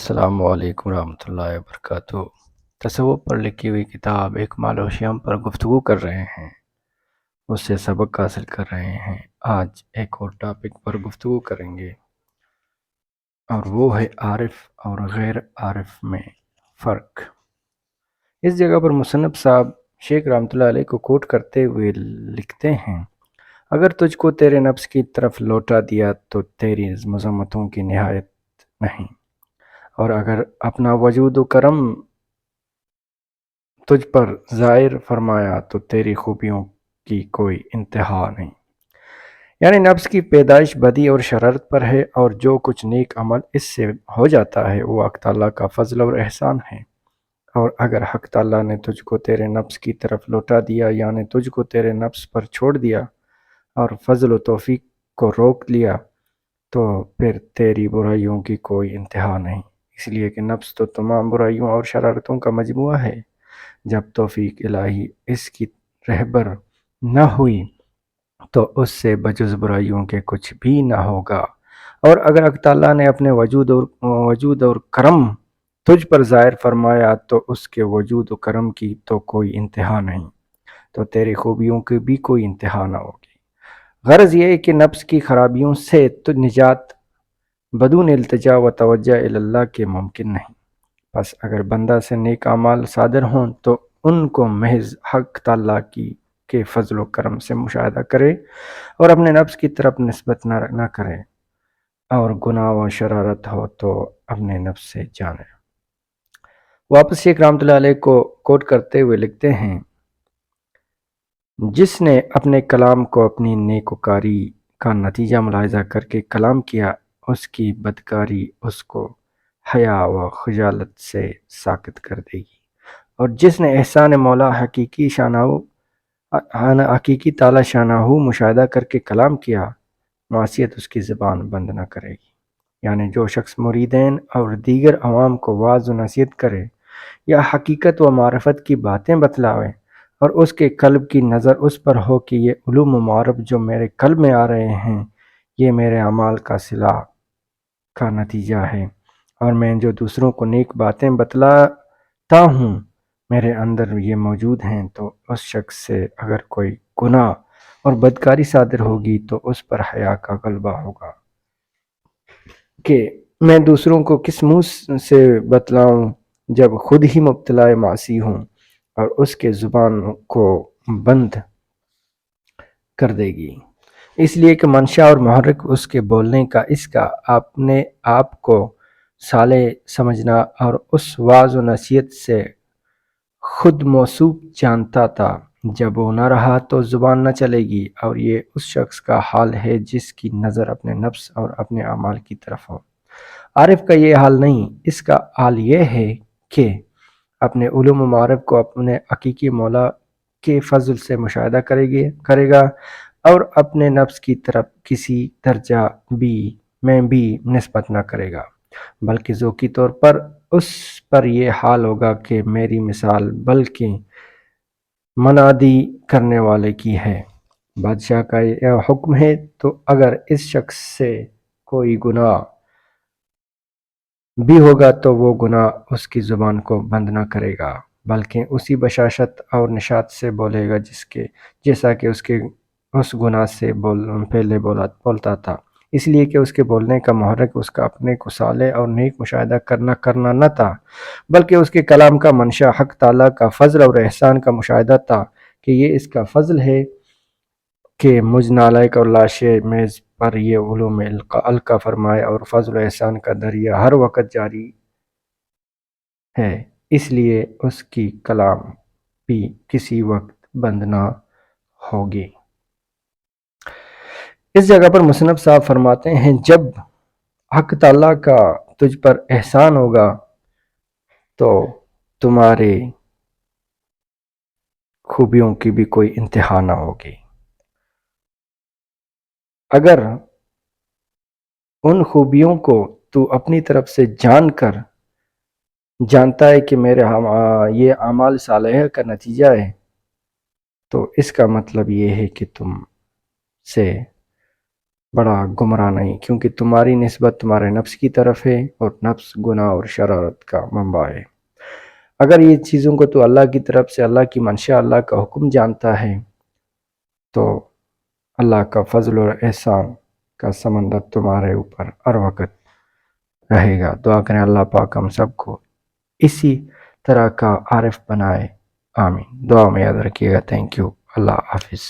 السلام علیکم ورحمۃ اللہ وبرکاتہ۔ تصوف پر لکھی ہوئی کتاب ایک مال و شیام پر گفتگو کر رہے ہیں، اس سے سبق حاصل کر رہے ہیں۔ آج ایک اور ٹاپک پر گفتگو کریں گے اور وہ ہے عارف اور غیر عارف میں فرق۔ اس جگہ پر مصنف صاحب شیخ رحمۃ اللہ علیہ کو کوٹ کرتے ہوئے لکھتے ہیں، اگر تجھ کو تیرے نفس کی طرف لوٹا دیا تو تیری مذمتوں کی نہایت نہیں، اور اگر اپنا وجود و کرم تجھ پر ظاہر فرمایا تو تیری خوبیوں کی کوئی انتہا نہیں۔ یعنی نفس کی پیدائش بدی اور شرارت پر ہے، اور جو کچھ نیک عمل اس سے ہو جاتا ہے وہ حق تعالیٰ کا فضل اور احسان ہے۔ اور اگر حق تعالیٰ نے تجھ کو تیرے نفس کی طرف لوٹا دیا، یعنی تجھ کو تیرے نفس پر چھوڑ دیا اور فضل و توفیق کو روک لیا، تو پھر تیری برائیوں کی کوئی انتہا نہیں، اس لیے کہ نفس تو تمام برائیوں اور شرارتوں کا مجموعہ ہے۔ جب توفیق الہی اس کی رہبر نہ ہوئی تو اس سے بجز برائیوں کے کچھ بھی نہ ہوگا، اور اگر حق تعالیٰ نے اپنے وجود اور کرم تجھ پر ظاہر فرمایا تو اس کے وجود و کرم کی تو کوئی انتہا نہیں، تو تیری خوبیوں کی بھی کوئی انتہا نہ ہوگی۔ غرض یہ ہے کہ نفس کی خرابیوں سے تو نجات بدون التجا و توجہ اللہ کے ممکن نہیں۔ پس اگر بندہ سے نیک اعمال صادر ہوں تو ان کو محض حق تعالیٰ کے فضل و کرم سے مشاہدہ کرے اور اپنے نفس کی طرف نسبت نہ کرے، اور گناہ و شرارت ہو تو اپنے نفس سے جانے۔ واپس شیخ رحمۃ اللہ علیہ کو کوٹ کرتے ہوئے لکھتے ہیں، جس نے اپنے کلام کو اپنی نیکوکاری کا نتیجہ ملاحظہ کر کے کلام کیا، اس کی بدکاری اس کو حیا و خجالت سے ساکت کر دے گی، اور جس نے احسان مولا حقیقی تعالی شانہ مشاہدہ کر کے کلام کیا، معصیت اس کی زبان بند نہ کرے گی۔ یعنی جو شخص مریدین اور دیگر عوام کو واعظ و نصیحت کرے یا حقیقت و معرفت کی باتیں بتلاوے، اور اس کے قلب کی نظر اس پر ہو کہ یہ علوم و معارف جو میرے قلب میں آ رہے ہیں یہ میرے اعمال کا صلہ کا نتیجہ ہے، اور میں جو دوسروں کو نیک باتیں بتلاتا ہوں میرے اندر یہ موجود ہیں، تو اس شخص سے اگر کوئی گناہ اور بدکاری صادر ہوگی تو اس پر حیا کا غلبہ ہوگا کہ میں دوسروں کو کس منہ سے بتلاؤں جب خود ہی مبتلا معصی ہوں، اور اس کے زبان کو بند کر دے گی۔ اس لیے کہ منشا اور محرک اس کے بولنے کا اس کا اپنے آپ کو صالح سمجھنا اور اس واعظ و نصیحت سے خود موصوف جانتا تھا، جب وہ نہ رہا تو زبان نہ چلے گی، اور یہ اس شخص کا حال ہے جس کی نظر اپنے نفس اور اپنے اعمال کی طرف ہو۔ عارف کا یہ حال نہیں، اس کا حال یہ ہے کہ اپنے علوم و معارف کو اپنے حقیقی مولا کے فضل سے مشاہدہ کرے گا، اور اپنے نفس کی طرف کسی درجہ میں بھی نسبت نہ کرے گا، بلکہ ذوقی طور پر اس پر یہ حال ہوگا کہ میری مثال بلکہ منادی کرنے والے کی ہے۔ بادشاہ کا یہ حکم ہے، تو اگر اس شخص سے کوئی گناہ بھی ہوگا تو وہ گناہ اس کی زبان کو بند نہ کرے گا، بلکہ اسی بشاشت اور نشاط سے بولے گا جیسا کہ اس گناہ سے پہلے بولتا تھا، اس لیے کہ اس کے بولنے کا محرک اس کا اپنے کو صالح اور نیک مشاہدہ کرنا نہ تھا، بلکہ اس کے کلام کا منشا حق تعالیٰ کا فضل اور احسان کا مشاہدہ تھا کہ یہ اس کا فضل ہے کہ مجھ نالائق اور لاشے میز پر یہ علوم القا فرمائے، اور فضل و احسان کا دریا ہر وقت جاری ہے، اس لیے اس کی کلام بھی کسی وقت بند نہ ہوگی۔ اس جگہ پر مصنف صاحب فرماتے ہیں، جب حق تعالیٰ کا تجھ پر احسان ہوگا تو تمہارے خوبیوں کی بھی کوئی انتہا نہ ہوگی۔ اگر ان خوبیوں کو تو اپنی طرف سے جانتا ہے کہ میرے یہ اعمال صالحہ کا نتیجہ ہے، تو اس کا مطلب یہ ہے کہ تم سے بڑا گمراہ نہیں، کیونکہ تمہاری نسبت تمہارے نفس کی طرف ہے اور نفس گناہ اور شرارت کا منبع ہے۔ اگر یہ چیزوں کو تو اللہ کی طرف سے، اللہ کی منشا، اللہ کا حکم جانتا ہے تو اللہ کا فضل اور احسان کا سمندر تمہارے اوپر ہر وقت رہے گا۔ دعا کریں اللہ پاک ہم سب کو اسی طرح کا عارف بنائے، آمین۔ دعا میں یاد رکھیے گا۔ تھینک یو، اللہ حافظ۔